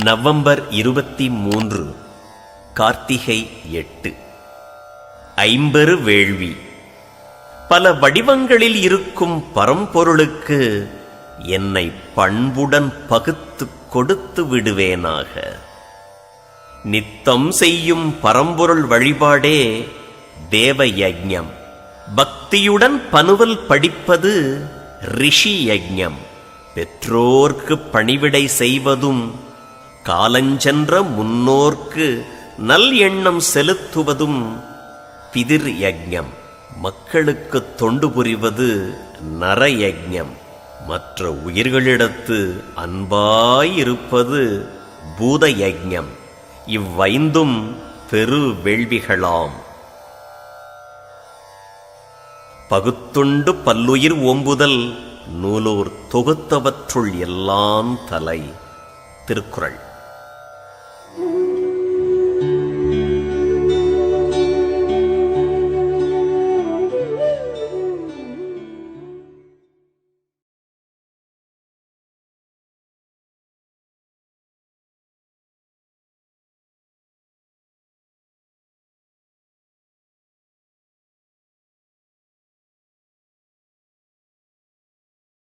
November 23 Karthigai 8. ஐம்பெரு வேள்வி. பல வடிவங்களில் இருக்கும் பரம்பொருளுக்கு என்னை பண்புடன் பகுத்து கொடுத்து விடுவேனாக. நித்தம் செய்யும் பரம்பொருள் வழிபாடே தேவ யஜ்ஞம். பக்தியுடன் பனுவல் படிப்பது ரிஷி யஜ்ஞம். பெற்றோர்க்கு பணிவிடை செய்வதும் காலஞ்சென்ற முன்னோர்க்கு நல் எண்ணம் செலுத்துவதும் பிதிர் யஜ்ஞம். மக்களுக்கு தொண்டு புரிவது நர யஜ்ஞம். மற்ற உயிர்களிடத்து அன்பாயிருப்பது பூத யஜ்ஞம். இவ்வைந்தும் பெரு வேள்விகளாம். பகுத்துண்டு பல்லுயிர் ஓம்புதல் நூலோர் தொகுத்தவற்றுள் எல்லாம் தலை. திருக்குறள்.